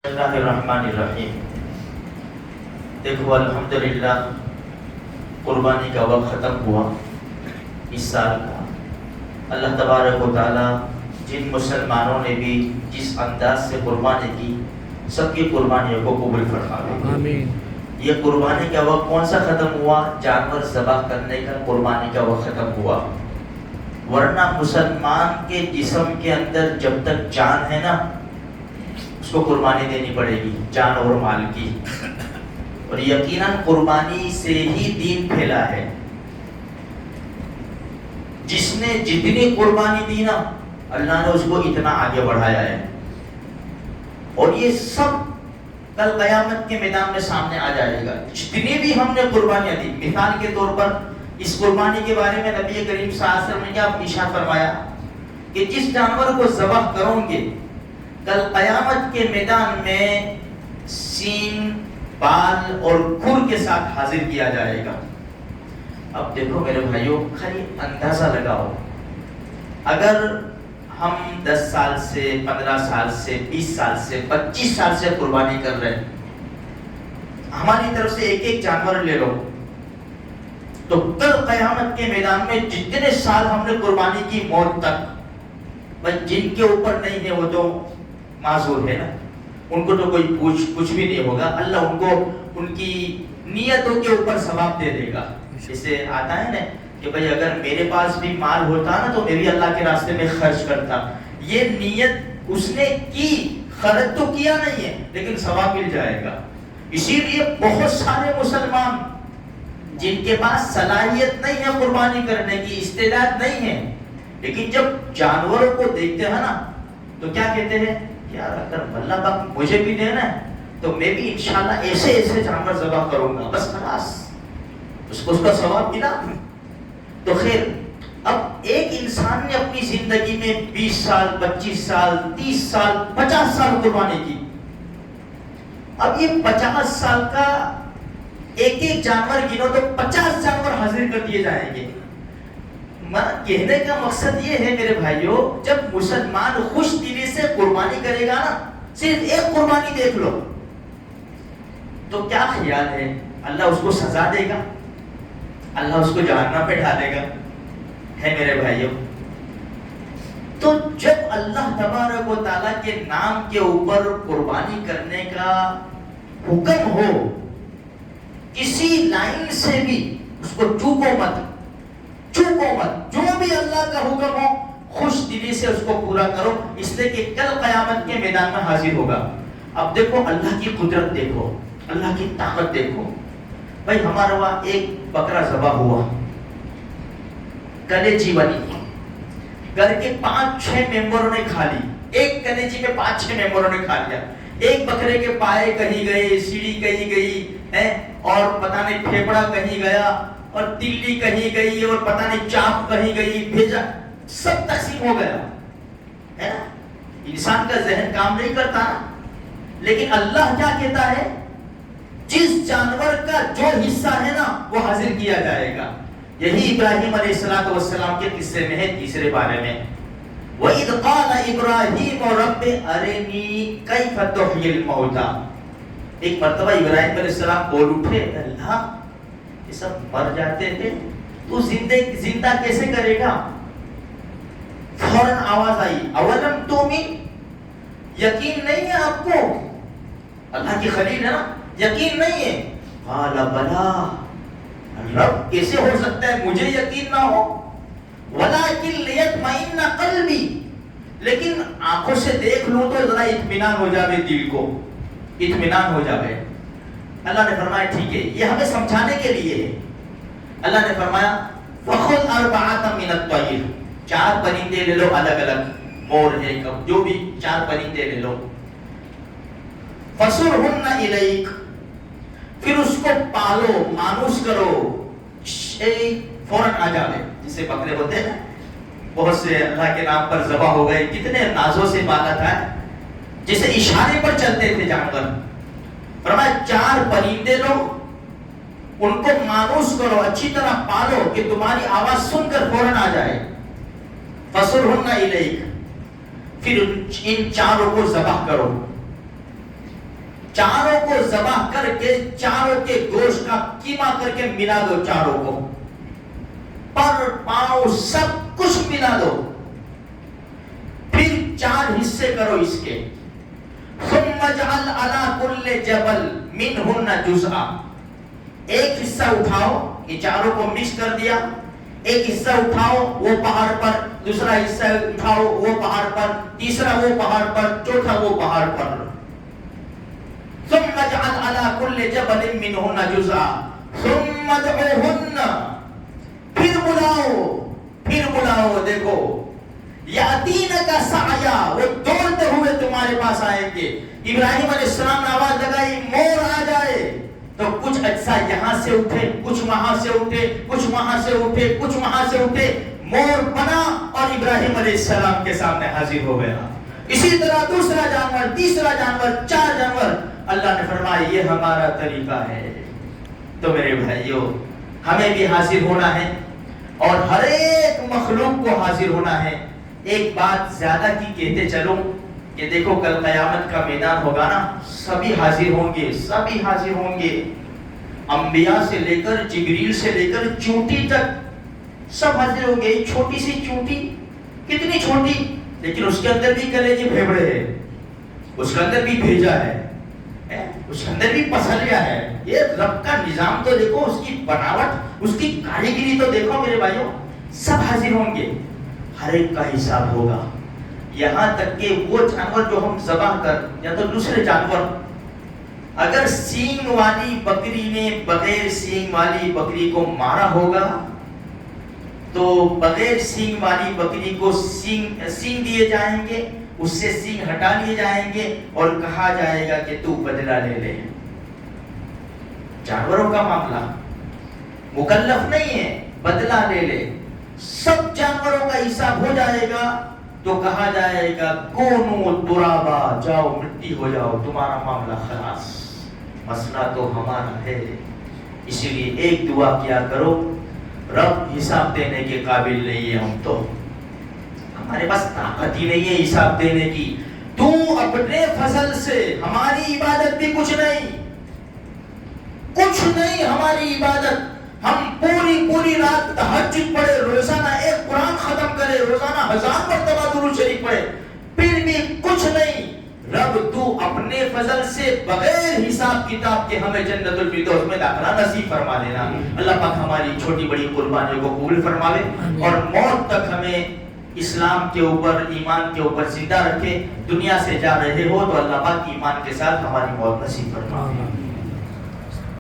اللہ الرحمن الرحیم۔ دیکھو الحمدللہ قربانی کا وقت ختم ہوا اس سال کا۔ اللہ تبارک و تعالی جن مسلمانوں نے بھی جس انداز سے قربانی کی سب کی قربانیوں کو قبول فرمائے آمین۔ یہ قربانی کا وقت کون سا ختم ہوا؟ جانور ذبح کرنے کا قربانی کا وقت ختم ہوا، ورنہ مسلمان کے جسم کے اندر جب تک جان ہے نا اس کو قربانی دینی پڑے گی، جان اور مال کی۔ اور یقیناً قربانی سے ہی دین پھیلا ہے۔ جس نے جتنی قربانی دی نا اللہ نے اس کو اتنا آگے بڑھایا ہے، اور یہ سب کل قیامت کے میدان میں سامنے آ جائے گا۔ جتنی بھی ہم نے قربانیاں دی، مثال کے طور پر اس قربانی کے بارے میں نبی کریم صلی اللہ علیہ وسلم نے کیا ارشاد فرمایا کہ جس جانور کو ذبح کرو گے کل قیامت کے میدان میں سینگ، بال اور کھر کے ساتھ حاضر کیا جائے گا۔ اب دیکھو میرے بھائیوں، خالی اندازہ لگاؤ، اگر ہم 10 سال سے 15 سال سے 20 سال سے 25 سال سے قربانی کر رہے ہیں، ہماری طرف سے ایک ایک جانور لے لو، تو کل قیامت کے میدان میں جتنے سال ہم نے قربانی کی موت تک، بس جن کے اوپر نہیں ہے وہ تو معذور ہے نا، ان کو تو کوئی کچھ بھی نہیں ہوگا، اللہ ان کو ان کی نیتوں کے اوپر ثواب دے دے گا۔ جسے آتا ہے نا کہ بھئی اگر میرے پاس بھی مال ہوتا نا تو میں بھی اللہ کے راستے میں خرچ کرتا، یہ نیت اس نے کی، خرچ تو کیا نہیں ہے لیکن ثواب مل جائے گا۔ اسی لیے بہت سارے مسلمان جن کے پاس صلاحیت نہیں ہے قربانی کرنے کی، استعداد نہیں ہے، لیکن جب جانوروں کو دیکھتے ہیں نا تو کیا کہتے ہیں، یار اگر اللہ پاک مجھے بھی دینا ہے تو میں بھی انشاءاللہ ایسے ایسے جانور ذبح کروں گا، بس خلاص اس کو اس کا ثواب ملا۔ تو خیر، اب ایک انسان نے اپنی زندگی میں 20 سال 25 سال 30 سال 50 سال قربانی کی، اب یہ 50 سال کا ایک ایک جانور گنو تو 50 جانور حاضر کر دیے جائیں گے۔ کہنے کا مقصد یہ ہے میرے بھائیوں، جب مسلمان خوش دلی سے قربانی کرے گا نا، صرف ایک قربانی دیکھ لو تو کیا خیال ہے، اللہ اس کو سزا دے گا، اللہ اس کو جہنم پہ ڈالے گا، ہے میرے بھائیوں۔ تو جب اللہ تبارک و تعالیٰ کے نام کے اوپر قربانی کرنے کا حکم ہو، کسی لائن سے بھی اس کو چوکو مت، جو بھی اللہ کا حکم ہو خوش دلی سے اس کو پورا کرو، اس لیے کہ کل قیامت کے میدان میں حاضر ہوگا۔ اب دیکھو اللہ کی قدرت دیکھو، اللہ کی طاقت دیکھو۔ بھائی ہمارا وہاں ایک بکرا ذبح ہوا، کلیجی بنی، گھر کے 5-6 ممبروں نے کھا لی، ایک کلیجی میں 5-6 ممبروں نے کھا لیا، ایک بکرے کے پائے کہیں گئے، سیڑھی کہیں گئی ہے، اور پتہ نہیں پھیپڑا کہیں گیا، اور تلی کہیں گئی، اور پتہ نہیں چاپ کہیں گئی، بھیجا، سب تقسیم ہو گیا ہے نا۔ انسان کا ذہن کام نہیں کرتا نا، لیکن اللہ کیا کہتا ہے، جس جانور کا جو حصہ ہے نا وہ حاضر کیا جائے گا۔ یہی ابراہیم علیہ السلام کے قصے میں ہے، تیسرے بارے میں، وَإِذْ قَالَ إِبْرَاهِيمُ رَبِّ أَرِنِي كَيْفَ تُحْيِي الْمَوْتَى۔ ایک مرتبہ ابراہیم علیہ السلام بول اٹھے، اللہ یہ سب مر جاتے تھے، تو زندہ کیسے کرے گا؟ فوراً آواز آئی، اولم تؤمن، یقین نہیں ہے آپ کو؟ اللہ کی خلیل ہے نا، یقین نہیں ہے؟ قال بلا، رب کیسے ہو سکتا ہے مجھے یقین نہ ہو؟ ولکن لیطمئن قلبی، لیکن آنکھوں سے دیکھ لوں تو ذرا اطمینان ہو جاوے، دل کو اطمینان ہو جاوے۔ اللہ نے فرمایا ٹھیک ہے، یہ ہمیں سمجھانے کے لیے ہے۔ اللہ نے فرمایا فخذ اربعۃ من الطیر، 4 پرندے لے لو، الگ الگ، مور ہے جو بھی 4 پرندے لے لو، فصرہن الیک، پھر اس کو پالو، مانوس کرو، فوراً آ جاوے۔ جسے بکرے ہوتے ہیں بہت سے اللہ کے نام پر ذبح ہو گئے، کتنے نازوں سے پالا تھا، جسے اشارے پر چلتے تھے جانور۔ فرمایا 4 پرندے لو، ان کو مانوس کرو، اچھی طرح پالو کہ تمہاری آواز سن کر فوراً آ جائے۔ فصرہن الیک، پھر ان 4 کو ذبح کرو۔ چاروں کو ذبح کر کے چاروں کے گوشت کا قیمہ کر کے ملا دو، چاروں کو پر پاؤں سب کچھ ملا دو، پھر 4 حصے کرو اس کے، ثم اجعل علی کل جبل منہن جزءا، ایک حصہ اٹھاؤ، یہ چاروں کو مکس کر دیا، ایک حصہ اٹھاؤ وہ پہاڑ پر، دوسرا حصہ اٹھاؤ وہ پہاڑ پر، تیسرا وہ پہاڑ پر، چوتھا وہ پہاڑ پر، ثم اجعل علی کل جبل منہن جزءا ثم ادعوہن، پھر بلاؤ، دیکھو یاتینک سعیا، وہ دوڑتے ہوئے تمہارے پاس آئیں گے۔ ابراہیم علیہ السلام نے آواز لگائی مور آ جائے، تو کچھ اجزاء یہاں سے اٹھے، کچھ وہاں سے اٹھے، کچھ وہاں سے اٹھے، کچھ وہاں سے اٹھے، مور بنا اور ابراہیم علیہ السلام کے سامنے حاضر ہو گیا۔ اسی طرح دوسرا جانور، تیسرا جانور، 4 جانور۔ اللہ نے فرمایا یہ ہمارا طریقہ ہے۔ تو میرے بھائیوں، ہمیں بھی حاضر ہونا ہے اور ہر ایک مخلوق کو حاضر ہونا ہے۔ ایک بات زیادہ کی کہتے چلوں کہ دیکھو کل قیامت کا میدان ہوگا نا، سبھی حاضر ہوں گے، سبھی حاضر ہوں گے، انبیاء سے لے کر جبریل سے لے کر چونٹی تک سب حاضر ہوں گے۔ ایک چھوٹی سی چونٹی، کتنی چھوٹی، لیکن اس کے اندر بھی کلیجے پھیپڑے ہیں، اس کے اندر بھی بھیجا ہے، اس کے اندر بھی پسلیا ہے۔ یہ رب کا نظام تو دیکھو، اس کی بناوٹ، اس کی کاریگری تو دیکھو میرے بھائیوں۔ سب حاضر ہوں گے، ہر ایک کا حساب ہوگا، یہاں تک کہ وہ جانور جو ہم ذبح کر، یا تو دوسرے جانور، اگر سینگ والی بکری نے بغیر سینگ والی بکری کو مارا ہوگا تو بغیر سینگ والی بکری کو سینگ دیے جائیں گے، اس سے سینگ ہٹا لیے جائیں گے اور کہا جائے گا کہ تو بدلہ لے لے۔ جانوروں کا معاملہ مکلف نہیں ہے، بدلہ لے لے۔ سب جانوروں کا حساب ہو جائے گا تو کہا جائے گا کونو ترابا، جاؤ مٹی ہو جاؤ، تمہارا معاملہ خلاص، مسئلہ تو ہمارا ہے۔ اسی لیے ایک دعا کیا کرو، رب حساب دینے کے قابل نہیں ہے، ہم تو، ہمارے پاس طاقت ہی نہیں ہے حساب دینے کی۔ تو اپنے فضل سے، ہماری عبادت بھی کچھ نہیں، کچھ نہیں ہماری عبادت۔ ہم پوری رات تہجد پڑھے، روزانہ ایک قرآن ختم کرے، روزانہ 1000 مرتبہ درود شریف پڑھے، پھر بھی کچھ نہیں۔ رب تو اپنے فضل سے بغیر حساب کتاب کے ہمیں جنت الفردوس میں داخلہ نصیب فرما دینا۔ اللہ پاک ہماری چھوٹی بڑی قربانیوں کو قبول فرماوے اور موت تک ہمیں اسلام کے اوپر، ایمان کے اوپر زندہ رکھے۔ دنیا سے جا رہے ہو تو اللہ پاک ایمان کے ساتھ ہماری موت نصیب فرمائے۔